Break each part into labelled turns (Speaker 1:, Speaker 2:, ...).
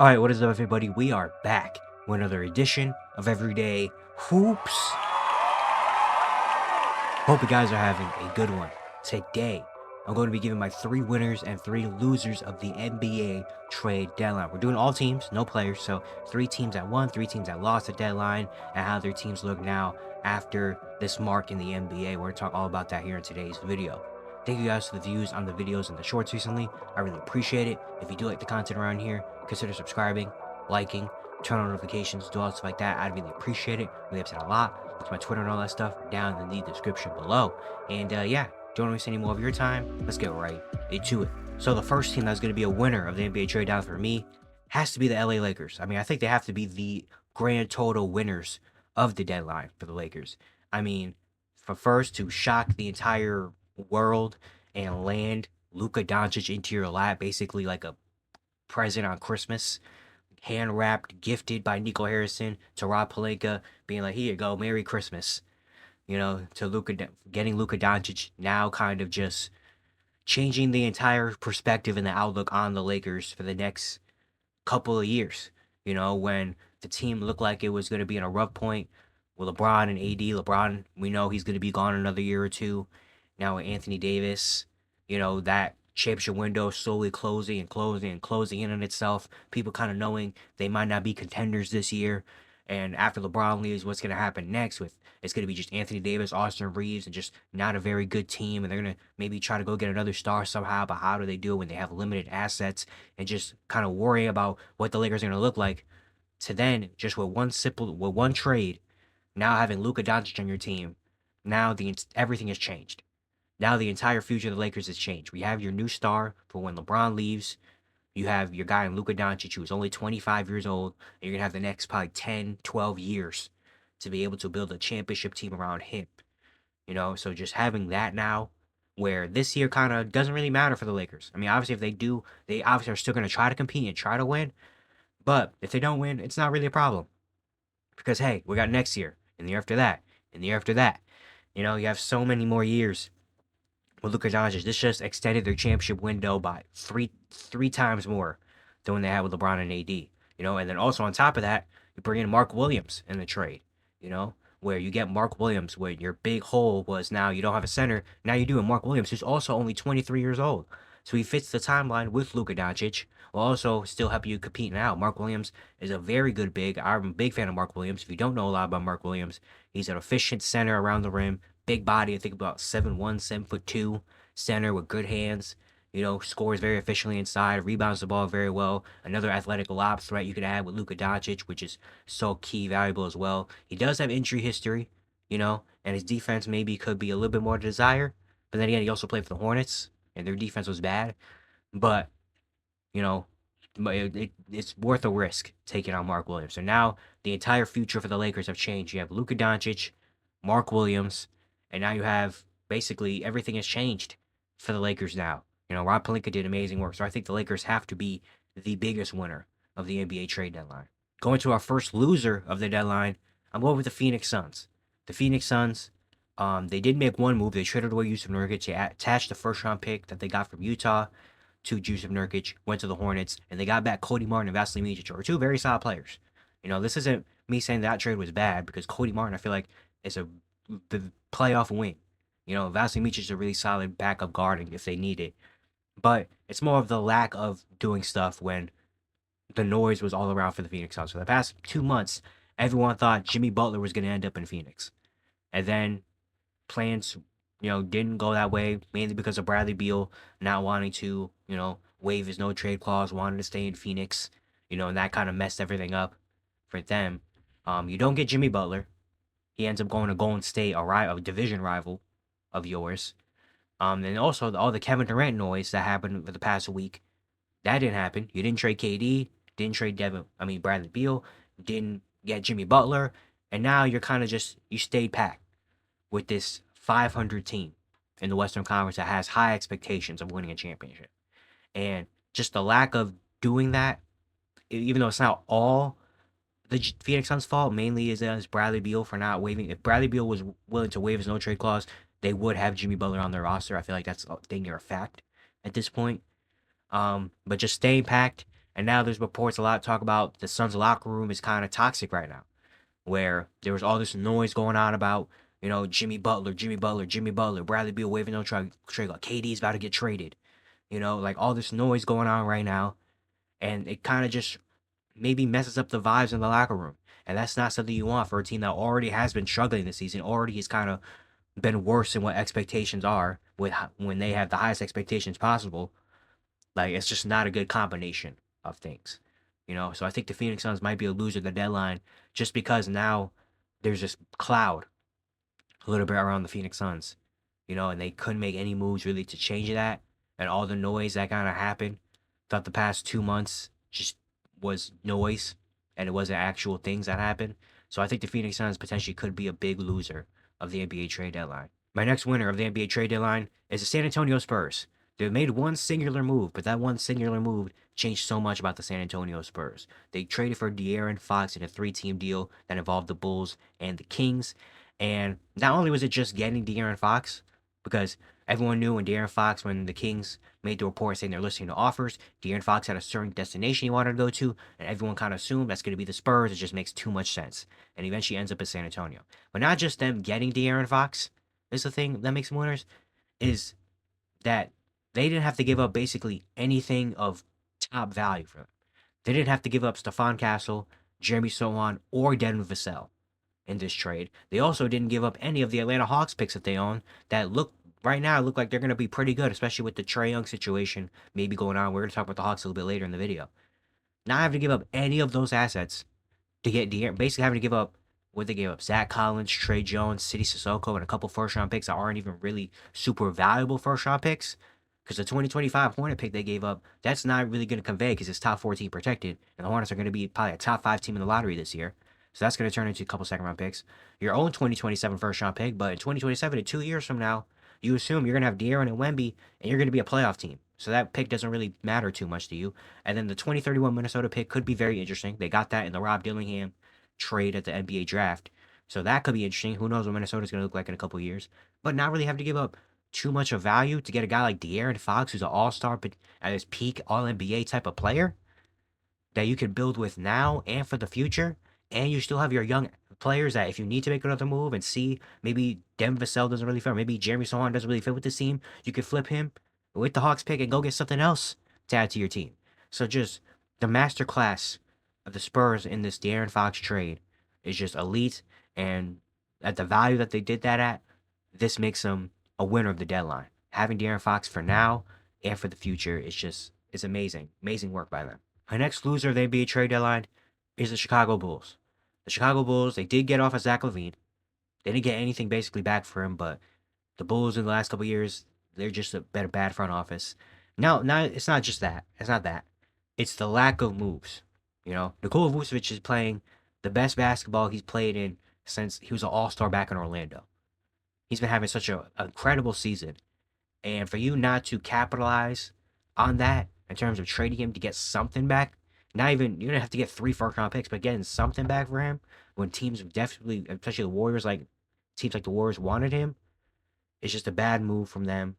Speaker 1: Alright, what is up, everybody? We are back with another edition of Everyday Hoops. Hope you guys are having a good one. Today, I'm going to be giving my 3 winners and 3 losers of the NBA trade deadline. We're doing all teams, no players, so 3 teams that won, 3 teams that lost the deadline, and how their teams look now after this mark in the NBA. We're going to talk all about that here in today's video. Thank you guys for the views on the videos and the shorts recently. I really appreciate it. If you do like the content around here, consider subscribing, liking, turn on notifications, do all stuff like that. I'd really appreciate it. Really upset a lot. It's my Twitter and all that stuff down in the description below. And yeah, don't waste any more of your time. Let's get right into it. So the first team that's going to be a winner of the NBA trade down for me has to be the LA Lakers. I mean, I think they have to be the grand total winners of the deadline for the Lakers. I mean, for first to shock the entire world and land Luka Doncic into your lap, basically like a present on Christmas, hand wrapped, gifted by Nico Harrison to Rob Pelinka, being like, "Here you go, Merry Christmas." You know, to getting Luka Doncic, now kind of just changing the entire perspective and the outlook on the Lakers for the next couple of years. You know, when the team looked like it was going to be in a rough point with LeBron and AD. LeBron, we know he's going to be gone another year or two. Now with Anthony Davis, you know, that championship window slowly closing and closing and closing in on itself. People kind of knowing they might not be contenders this year. And after LeBron leaves, what's going to happen next? It's going to be just Anthony Davis, Austin Reeves, and just not a very good team. And they're going to maybe try to go get another star somehow. But how do they do it when they have limited assets and just kind of worrying about what the Lakers are going to look like? To then just with one trade, now having Luka Doncic on your team, now everything has changed. Now the entire future of the Lakers has changed. We have your new star for when LeBron leaves. You have your guy in Luka Doncic, who's only 25 years old, and you're going to have the next probably 10, 12 years to be able to build a championship team around him. You know, so just having that now, where this year kind of doesn't really matter for the Lakers. I mean, obviously, if they do, they obviously are still going to try to compete and try to win. But if they don't win, it's not really a problem. Because, hey, we got next year, and the year after that, and the year after that. You know, you have so many more years with Luka Doncic. This just extended their championship window by three times more than when they had with LeBron and AD. You know, and then also on top of that, you bring in Mark Williams in the trade. You know, where you get Mark Williams, where your big hole was now you don't have a center. Now you do, and Mark Williams, who's also only 23 years old. So he fits the timeline with Luka Doncic, will also still help you compete now. Mark Williams is a very good big. I'm a big fan of Mark Williams. If you don't know a lot about Mark Williams, he's an efficient center around the rim, big body. I think about 7'1", 7'2" center with good hands. You know, scores very efficiently inside, rebounds the ball very well. Another athletic lob threat you could add with Luka Doncic, which is so key, valuable as well. He does have injury history, you know, and his defense maybe could be a little bit more to desire. But then again, he also played for the Hornets, and their defense was bad. But, you know, it's worth a risk taking on Mark Williams. So now the entire future for the Lakers have changed. You have Luka Doncic, Mark Williams, and now you have basically everything has changed for the Lakers now. You know, Rob Pelinka did amazing work. So I think the Lakers have to be the biggest winner of the NBA trade deadline. Going to our first loser of the deadline, I'm going with the Phoenix Suns. The Phoenix Suns, they did make one move. They traded away Jusuf Nurkic. They attached the first-round pick that they got from Utah to Jusuf Nurkic, went to the Hornets, and they got back Cody Martin and Vasilije Micic, who are two very solid players. You know, this isn't me saying that trade was bad, because Cody Martin, I feel like, is the playoff wing. You know, Vasilije Micic is a really solid backup guard if they need it. But it's more of the lack of doing stuff when the noise was all around for the Phoenix Suns. For the past 2 months, everyone thought Jimmy Butler was going to end up in Phoenix. And then plans, you know, didn't go that way, mainly because of Bradley Beal not wanting to, you know, waive his no-trade clause, wanted to stay in Phoenix, you know, and that kind of messed everything up for them. You don't get Jimmy Butler. He ends up going to Golden State, a division rival of yours. And also all the Kevin Durant noise that happened for the past week, that didn't happen. You didn't trade KD, didn't trade Bradley Beal, didn't get Jimmy Butler, and now you're kind of just, you stayed packed with this 500 team in the Western Conference that has high expectations of winning a championship. And just the lack of doing that, even though it's not all the Phoenix Suns' fault, mainly is Bradley Beal for not waiving. If Bradley Beal was willing to waive his no-trade clause, they would have Jimmy Butler on their roster. I feel like that's a thing or a fact at this point. But just staying packed, And now there's reports a lot talk about the Suns locker room is kind of toxic right now, where there was all this noise going on about, Jimmy Butler, Jimmy Butler, Jimmy Butler, Bradley Beal waving no trade. KD's about to get traded. Like all this noise going on right now, and it kind of just maybe messes up the vibes in the locker room. And that's not something you want for a team that already has been struggling this season, already has kind of been worse than what expectations are when they have the highest expectations possible. Like it's just not a good combination of things. So I think the Phoenix Suns might be a loser at the deadline just because now there's this cloud a little bit around the Phoenix Suns, and they couldn't make any moves really to change that. And all the noise that kind of happened throughout the past 2 months just was noise and it wasn't actual things that happened. So I think the Phoenix Suns potentially could be a big loser of the NBA trade deadline. My next winner of the NBA trade deadline is the San Antonio Spurs. They made one singular move, but that one singular move changed so much about the San Antonio Spurs. They traded for De'Aaron Fox in a 3-team deal that involved the Bulls and the Kings. And not only was it just getting De'Aaron Fox, because everyone knew when the Kings made the report saying they're listening to offers, De'Aaron Fox had a certain destination he wanted to go to, and everyone kind of assumed that's going to be the Spurs. It just makes too much sense. And eventually ends up in San Antonio. But not just them getting De'Aaron Fox is the thing that makes them winners, is that they didn't have to give up basically anything of top value for them. They didn't have to give up Stephon Castle, Jeremy Sochan, or Devin Vassell in this trade. They also didn't give up any of the Atlanta Hawks picks that they own that look like they're going to be pretty good, especially with the Trae Young situation maybe going on. We're going to talk about the Hawks a little bit later in the video. Not having to give up any of those assets to get De'Aaron, basically having to give up what they gave up: Zach Collins, Trey Jones, City Sissoko, and a couple first-round picks that aren't even really super valuable first-round picks. Because the 2025 Hornet pick they gave up, that's not really going to convey because it's top 14 protected, and the Hornets are going to be probably a top 5 team in the lottery this year. So that's going to turn into a couple second-round picks. Your own 2027 first-round pick, but in 2027, in 2 years from now, you assume you're going to have De'Aaron and Wemby, and you're going to be a playoff team. So that pick doesn't really matter too much to you. And then the 2031 Minnesota pick could be very interesting. They got that in the Rob Dillingham trade at the NBA draft. So that could be interesting. Who knows what Minnesota's going to look like in a couple years. But not really have to give up too much of value to get a guy like De'Aaron Fox, who's an all-star but at his peak All-NBA type of player that you can build with now and for the future. And you still have your young players that if you need to make another move and see maybe Devin Vassell doesn't really fit, or maybe Jeremy Sochan doesn't really fit with this team, you could flip him with the Hawks pick and go get something else to add to your team. So just the master class of the Spurs in this De'Aaron Fox trade is just elite. And at the value that they did that at, this makes them a winner of the deadline. Having De'Aaron Fox for now and for the future is amazing. Amazing work by them. My next loser of the NBA trade deadline is the Chicago Bulls. The Chicago Bulls, they did get off of Zach LaVine. They didn't get anything basically back for him, but the Bulls in the last couple of years, they're just a bad front office. No, it's not just that. It's not that. It's the lack of moves. Nikola Vucevic is playing the best basketball he's played in since he was an all-star back in Orlando. He's been having such an incredible season. And for you not to capitalize on that in terms of trading him to get something back, you don't have to get 3 first-round picks, but getting something back for him when teams definitely, especially the Warriors, teams like the Warriors wanted him, it's just a bad move from them.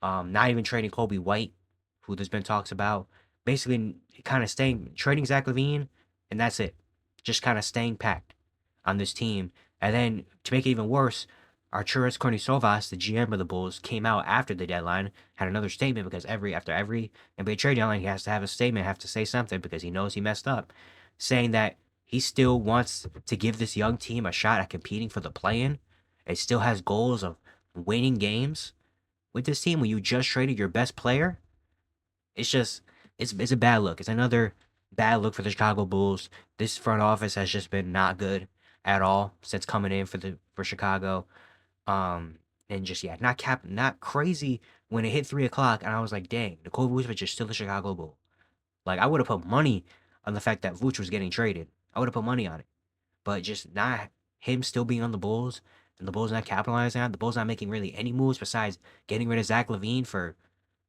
Speaker 1: Not even trading Kobe White, who there's been talks about. Basically, kind of trading Zach LaVine, and that's it. Just kind of staying packed on this team. And then, to make it even worse, Arturas Kornisovas, the GM of the Bulls, came out after the deadline, had another statement because after every NBA trade deadline, he has to have a statement, have to say something because he knows he messed up, saying that he still wants to give this young team a shot at competing for the play-in. It still has goals of winning games with this team when you just traded your best player. It's a bad look. It's another bad look for the Chicago Bulls. This front office has just been not good at all since coming in for Chicago. And just not crazy when it hit 3 o'clock, and I was like, dang, Nikola Vucevic is still a Chicago Bull. Like I would have put money on the fact that Vuce was getting traded. I would have put money on it, but just not him still being on the Bulls and the Bulls not capitalizing on it, the Bulls not making really any moves besides getting rid of Zach LaVine for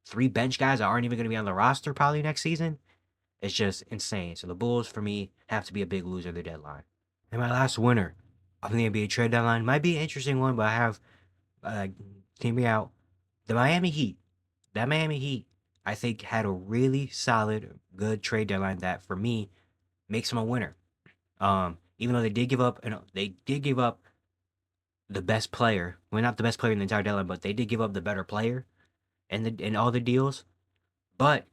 Speaker 1: 3 bench guys that aren't even going to be on the roster probably next season. It's just insane. So the Bulls for me have to be a big loser of the deadline. And my last winner of the NBA trade deadline might be an interesting one, but I have hear me out. The Miami Heat. That Miami Heat I think had a really solid, good trade deadline that for me makes him a winner. Even though they did give up the best player. Well, not the best player in the entire deadline, but they did give up the better player in all the deals. But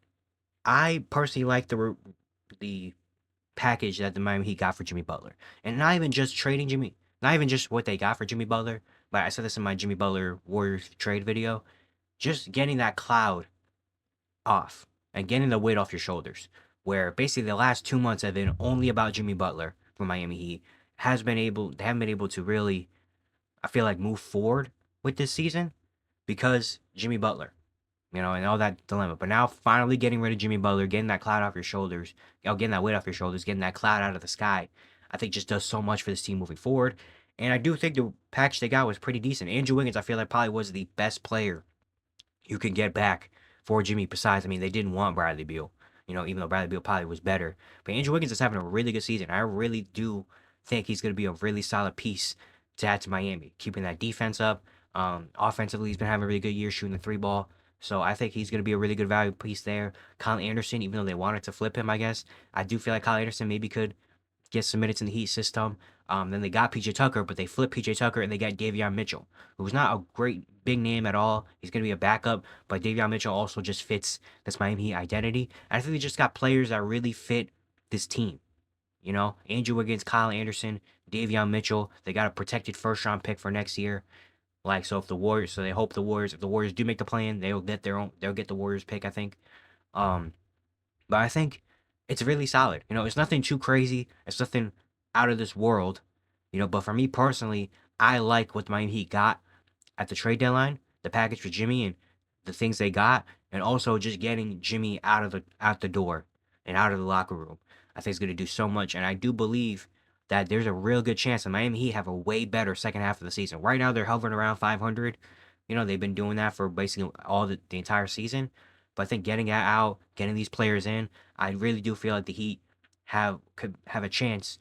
Speaker 1: I personally like the package that the Miami Heat got for Jimmy Butler, and not even just trading Jimmy, not even just what they got for Jimmy Butler. But I said this in my Jimmy Butler Warriors trade video. Just getting that cloud off and getting the weight off your shoulders. Where basically the last 2 months have been only about Jimmy Butler for Miami Heat. They haven't been able to really, I feel like, move forward with this season because Jimmy Butler, and all that dilemma. But now finally getting rid of Jimmy Butler, getting that cloud off your shoulders, getting that weight off your shoulders, getting that cloud out of the sky, I think just does so much for this team moving forward. And I do think the package they got was pretty decent. Andrew Wiggins, I feel like probably was the best player you can get back for Jimmy. Besides, I mean, they didn't want Bradley Beal, even though Bradley Beal probably was better. But Andrew Wiggins is having a really good season. I really do think he's going to be a really solid piece to add to Miami, keeping that defense up. Offensively, he's been having a really good year shooting the three ball. So I think he's going to be a really good value piece there. Kyle Anderson, even though they wanted to flip him, I guess, I do feel like Kyle Anderson maybe could get some minutes in the Heat system. Then they got PJ Tucker, but they flipped PJ Tucker and they got Davion Mitchell, who's not a great big name at all. He's going to be a backup, but Davion Mitchell also just fits this Miami Heat identity. And I think they just got players that really fit this team. Andrew Wiggins, Kyle Anderson, Davion Mitchell. They got a protected first round pick for next year. So if they hope if the Warriors do make the play-in, they'll get the Warriors pick, I think. Um, but I think it's really solid. It's nothing too crazy. It's nothing out of this world. But for me personally, I like what the Miami Heat got at the trade deadline, the package for Jimmy and the things they got, and also just getting Jimmy out the door and out of the locker room. I think it's going to do so much, and I do believe that there's a real good chance the Miami Heat have a way better second half of the season. Right now, they're hovering around 500. They've been doing that for basically all the entire season. But I think getting that out, getting these players in, I really do feel like the Heat could have a chance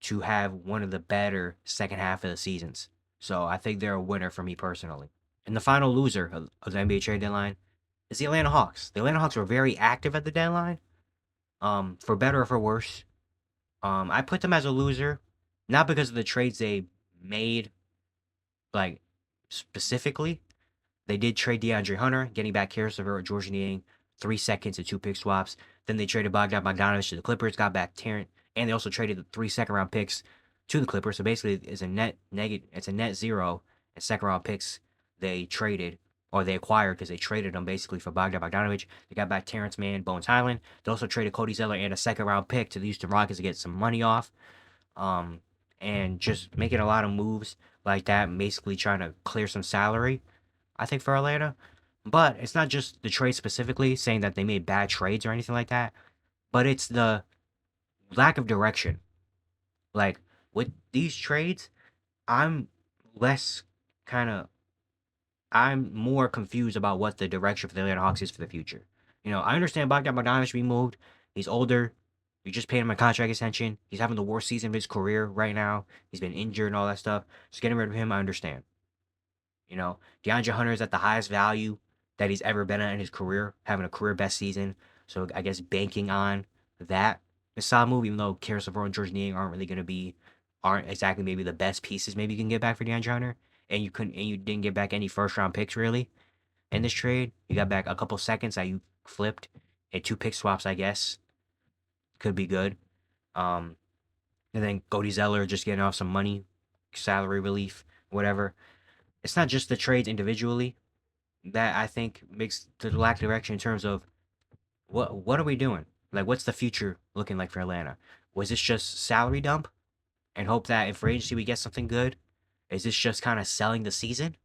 Speaker 1: to have one of the better second half of the seasons. So I think they're a winner for me personally. And the final loser of the NBA trade deadline is the Atlanta Hawks. The Atlanta Hawks were very active at the deadline, for better or for worse. I put them as a loser, not because of the trades they made, like specifically. They did trade DeAndre Hunter, getting back Caris LeVert, George Niang, 3 seconds and 2 pick swaps. Then they traded Bogdan Bogdanovic to the Clippers, got back Terrence, and they also traded the 3 second-round picks to the Clippers. So basically, it's a net negative. It's a net zero in second-round picks they traded or they acquired because they traded them basically for Bogdan Bogdanovic. They got back Terrence Mann, Bones Highland. They also traded Cody Zeller and a second-round pick to the Houston Rockets to get some money off. And just making a lot of moves like that, basically trying to clear some salary, I think, for Atlanta. But it's not just the trade specifically saying that they made bad trades or anything like that, but it's the lack of direction. Like with these trades, I'm less kind of I'm more confused about what the direction for the Atlanta Hawks is for the future. I understand Bogdan Bogdanovic being moved. He's older. You just paid him a contract extension. He's having the worst season of his career right now. He's been injured and all that stuff. Just getting rid of him, I understand. DeAndre Hunter is at the highest value that he's ever been at in his career, having a career best season. So I guess banking on that is a solid move, even though Caris LeVert and George Niang aren't exactly maybe the best pieces maybe you can get back for DeAndre Hunter. And you didn't get back any first round picks really in this trade. You got back a couple seconds that you flipped and 2 pick swaps, I guess. Could be good. And then Cody Zeller just getting off some money, salary relief, whatever. It's not just the trades individually that I think makes the lack of direction in terms of what are we doing? Like, what's the future looking like for Atlanta? Was this just salary dump and hope that in free agency we get something good? Is this just kind of selling the season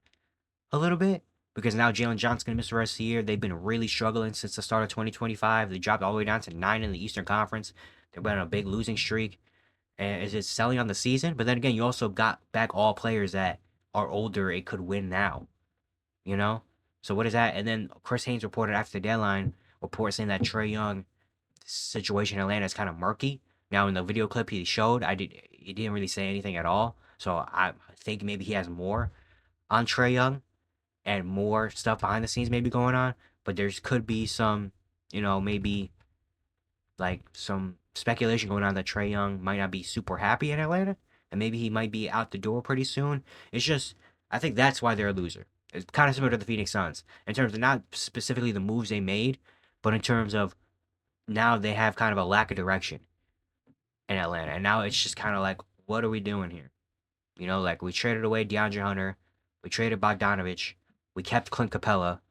Speaker 1: a little bit? Because now Jalen Johnson's going to miss the rest of the year. They've been really struggling since the start of 2025. They dropped all the way down to 9 in the Eastern Conference. They've been on a big losing streak. And is it selling on the season? But then again, you also got back all players that are older. It could win now. So what is that? And then Chris Haynes reported after the deadline, saying that Trae Young situation in Atlanta is kind of murky. Now in the video clip he showed, he didn't really say anything at all. So I think maybe he has more on Trae Young and more stuff behind the scenes maybe going on. but there's could be some, maybe like some speculation going on that Trae Young might not be super happy in Atlanta, and maybe he might be out the door pretty soon. It's just, I think that's why they're a loser. It's kind of similar to the Phoenix Suns in terms of not specifically the moves they made, but in terms of now they have kind of a lack of direction in Atlanta, and now it's just kind of like, what are we doing here? Like we traded away DeAndre Hunter, we traded Bogdanovich, we kept Clint Capella,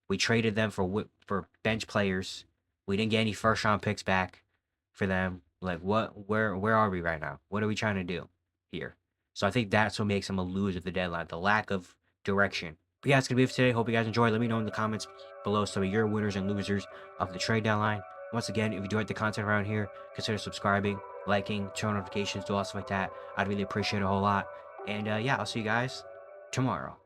Speaker 1: we traded them for bench players. We didn't get any first round picks back for them. Like what? Where are we right now? What are we trying to do here? So I think that's what makes them a loser at the deadline, the lack of direction. But yeah, it's gonna be it for today. Hope you guys enjoy. Let me know in the comments below some of your winners and losers of the trade deadline. Once again, if you enjoyed the content around here, consider subscribing, liking, turn on notifications, do all stuff like that. I'd really appreciate it a whole lot. And yeah, I'll see you guys tomorrow.